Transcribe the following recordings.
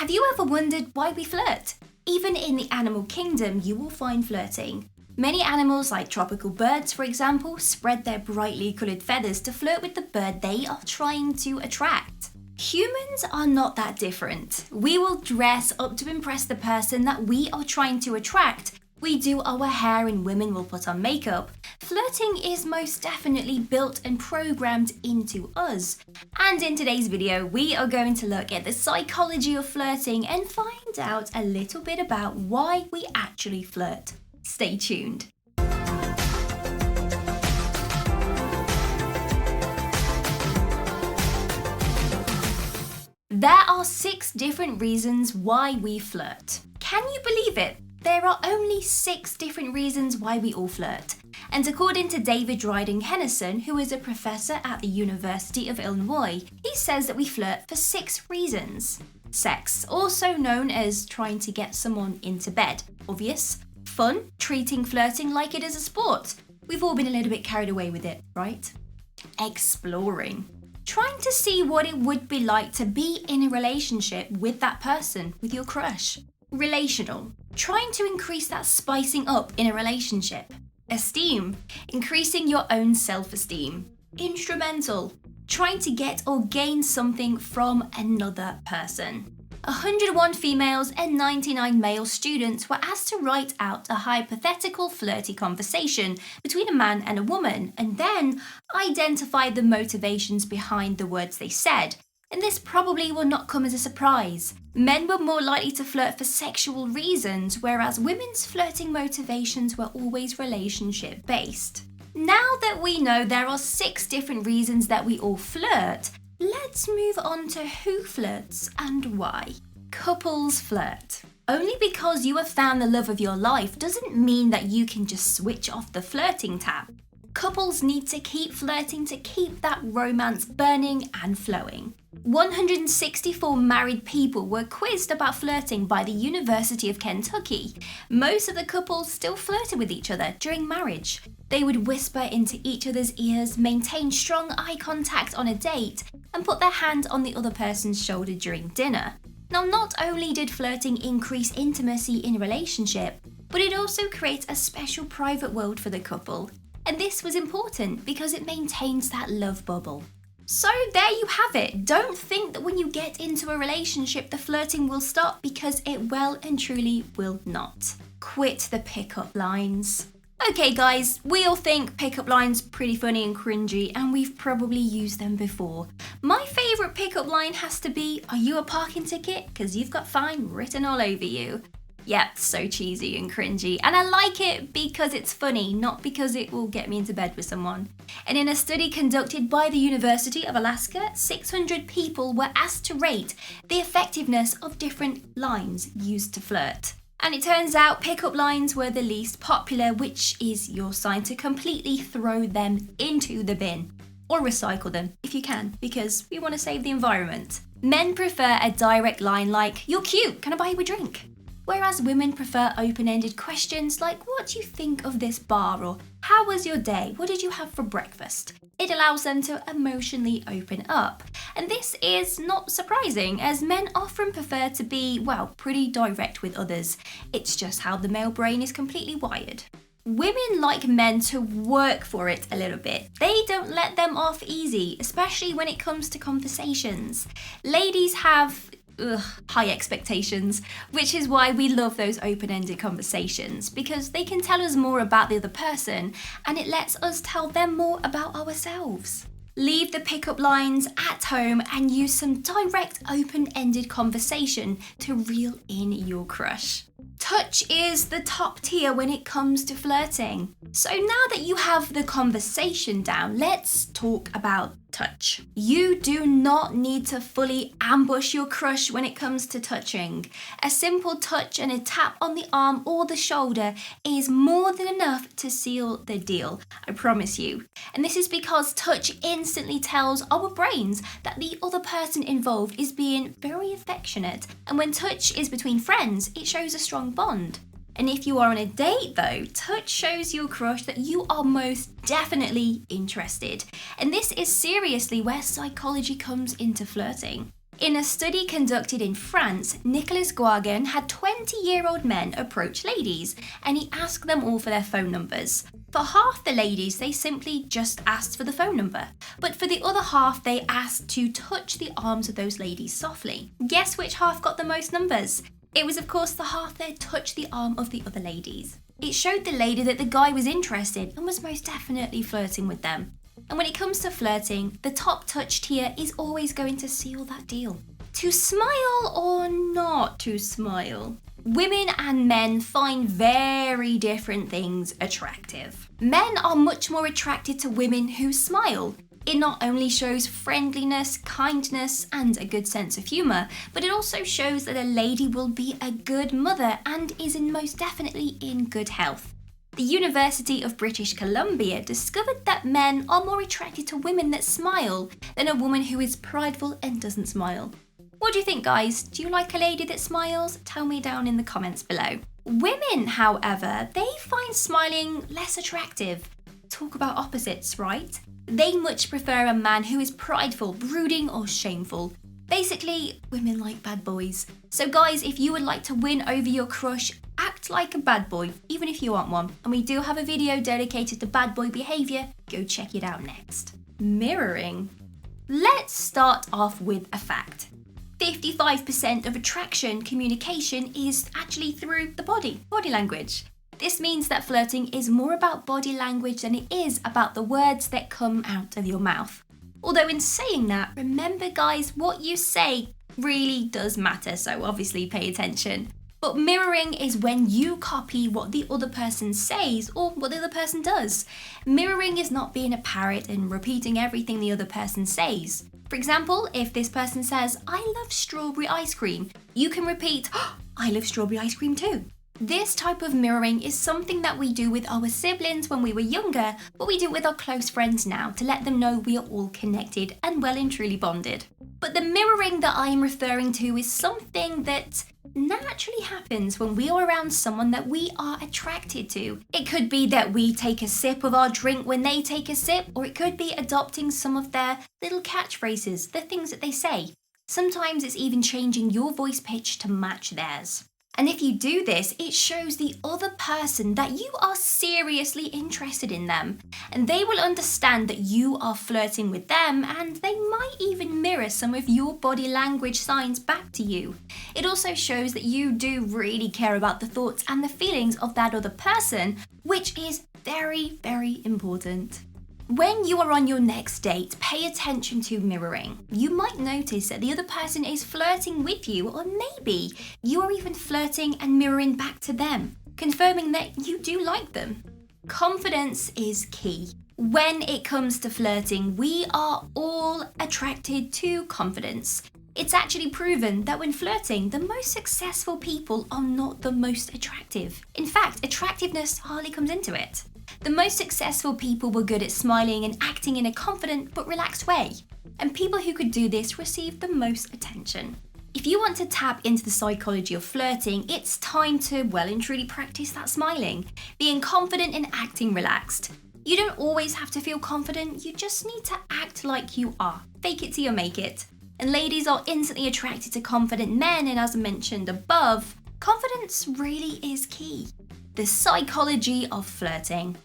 Have you ever wondered why we flirt? Even in the animal kingdom, you will find flirting. Many animals, like tropical birds for example, spread their brightly coloured feathers to flirt with the bird they are trying to attract. Humans are not that different. We will dress up to impress the person that we are trying to attract. We do our hair and women will put on makeup. Flirting is most definitely built and programmed into us. And in today's video, we are going to look at the psychology of flirting and find out a little bit about why we actually flirt. Stay tuned. There are 6 different reasons why we flirt. Can you believe it? There are only 6 different reasons why we all flirt. And according to David Dryden Henderson, who is a professor at the University of Illinois, he says that we flirt for 6 reasons. Sex, also known as trying to get someone into bed. Obvious. Fun, treating flirting like it is a sport. We've all been a little bit carried away with it, right? Exploring. Trying to see what it would be like to be in a relationship with that person, with your crush. Relational. Trying to increase that spicing up in a relationship. Esteem. Increasing your own self-esteem. Instrumental. Trying to get or gain something from another person. 101 females and 99 male students were asked to write out a hypothetical flirty conversation between a man and a woman and then identify the motivations behind the words they said. And this probably will not come as a surprise. Men were more likely to flirt for sexual reasons, whereas women's flirting motivations were always relationship-based. Now that we know there are 6 different reasons that we all flirt, let's move on to who flirts and why. Couples flirt. Only because you have found the love of your life doesn't mean that you can just switch off the flirting tap. Couples need to keep flirting to keep that romance burning and flowing. 164 married people were quizzed about flirting by the University of Kentucky. Most of the couples still flirted with each other during marriage. They would whisper into each other's ears, maintain strong eye contact on a date, and put their hand on the other person's shoulder during dinner. Now, not only did flirting increase intimacy in a relationship, but it also creates a special private world for the couple. And this was important because it maintains that love bubble. So there you have it. Don't think that when you get into a relationship the flirting will stop, because it well and truly will not. Quit the pickup lines. Okay guys, we all think pickup lines pretty funny and cringy, and we've probably used them before. My favourite pickup line has to be, "Are you a parking ticket? 'Cause you've got fine written all over you." Yep, so cheesy and cringy, and I like it because it's funny, not because it will get me into bed with someone. And in a study conducted by the University of Alaska, 600 people were asked to rate the effectiveness of different lines used to flirt. And it turns out pickup lines were the least popular, which is your sign to completely throw them into the bin. Or recycle them, if you can, because we want to save the environment. Men prefer a direct line like, "You're cute, can I buy you a drink?" Whereas women prefer open-ended questions like, "What do you think of this bar?" or "How was your day? What did you have for breakfast?" It allows them to emotionally open up. And this is not surprising, as men often prefer to be, well, pretty direct with others. It's just how the male brain is completely wired. Women like men to work for it a little bit. They don't let them off easy, especially when it comes to conversations. Ladies have high expectations, which is why we love those open-ended conversations, because they can tell us more about the other person and it lets us tell them more about ourselves. Leave the pickup lines at home and use some direct, open-ended conversation to reel in your crush. Touch is the top tier when it comes to flirting. So now that you have the conversation down, let's talk about touch. You do not need to fully ambush your crush when it comes to touching. A simple touch and a tap on the arm or the shoulder is more than enough to seal the deal, I promise you. And this is because touch instantly tells our brains that the other person involved is being very affectionate. And when touch is between friends, it shows a strong bond. And if you are on a date though, touch shows your crush that you are most definitely interested. And this is seriously where psychology comes into flirting. In a study conducted in France, Nicolas Guagan had 20-year-old men approach ladies, and he asked them all for their phone numbers. For half the ladies, they simply just asked for the phone number, but for the other half, they asked to touch the arms of those ladies softly. Guess which half got the most numbers? It was, of course, the half that touched the arm of the other ladies. It showed the lady that the guy was interested and was most definitely flirting with them. And when it comes to flirting, the top touch tier is always going to seal that deal. To smile or not to smile? Women and men find very different things attractive. Men are much more attracted to women who smile. It not only shows friendliness, kindness, and a good sense of humour, but it also shows that a lady will be a good mother and is most definitely in good health. The University of British Columbia discovered that men are more attracted to women that smile than a woman who is prideful and doesn't smile. What do you think, guys? Do you like a lady that smiles? Tell me down in the comments below. Women, however, they find smiling less attractive. Talk about opposites, right? They much prefer a man who is prideful, brooding, or shameful. Basically, women like bad boys. So guys, if you would like to win over your crush, act like a bad boy, even if you aren't one. And we do have a video dedicated to bad boy behaviour. Go check it out next. Mirroring. Let's start off with a fact. 55% of attraction communication is actually through the body language. This means that flirting is more about body language than it is about the words that come out of your mouth. Although in saying that, remember guys, what you say really does matter, so obviously pay attention. But mirroring is when you copy what the other person says or what the other person does. Mirroring is not being a parrot and repeating everything the other person says. For example, if this person says, "I love strawberry ice cream," you can repeat, "Oh, I love strawberry ice cream too." This type of mirroring is something that we do with our siblings when we were younger, but we do it with our close friends now to let them know we are all connected and well and truly bonded. But the mirroring that I am referring to is something that naturally happens when we are around someone that we are attracted to. It could be that we take a sip of our drink when they take a sip, or it could be adopting some of their little catchphrases, the things that they say. Sometimes it's even changing your voice pitch to match theirs. And if you do this, it shows the other person that you are seriously interested in them. And they will understand that you are flirting with them, and they might even mirror some of your body language signs back to you. It also shows that you do really care about the thoughts and the feelings of that other person, which is very, very important. When you are on your next date, pay attention to mirroring. You might notice that the other person is flirting with you, or maybe you are even flirting and mirroring back to them, confirming that you do like them. Confidence is key. When it comes to flirting, we are all attracted to confidence. It's actually proven that when flirting, the most successful people are not the most attractive. In fact, attractiveness hardly comes into it. The most successful people were good at smiling and acting in a confident but relaxed way. And people who could do this received the most attention. If you want to tap into the psychology of flirting, it's time to well and truly practice that smiling, being confident and acting relaxed. You don't always have to feel confident, you just need to act like you are. Fake it till you make it. And ladies are instantly attracted to confident men, and as I mentioned above, confidence really is key. The psychology of flirting.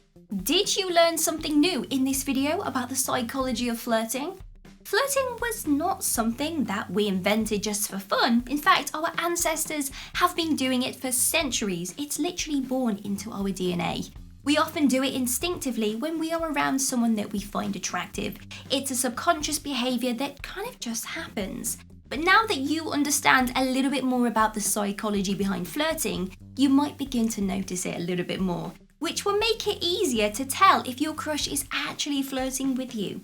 Did you learn something new in this video about the psychology of flirting? Flirting was not something that we invented just for fun. In fact, our ancestors have been doing it for centuries. It's literally born into our DNA. We often do it instinctively when we are around someone that we find attractive. It's a subconscious behaviour that kind of just happens. But now that you understand a little bit more about the psychology behind flirting, you might begin to notice it a little bit more, which will make it easier to tell if your crush is actually flirting with you.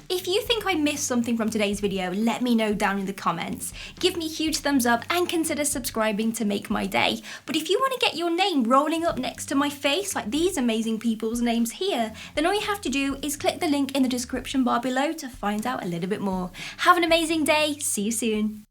If you think I missed something from today's video, let me know down in the comments. Give me a huge thumbs up and consider subscribing to make my day. But if you want to get your name rolling up next to my face, like these amazing people's names here, then all you have to do is click the link in the description bar below to find out a little bit more. Have an amazing day. See you soon.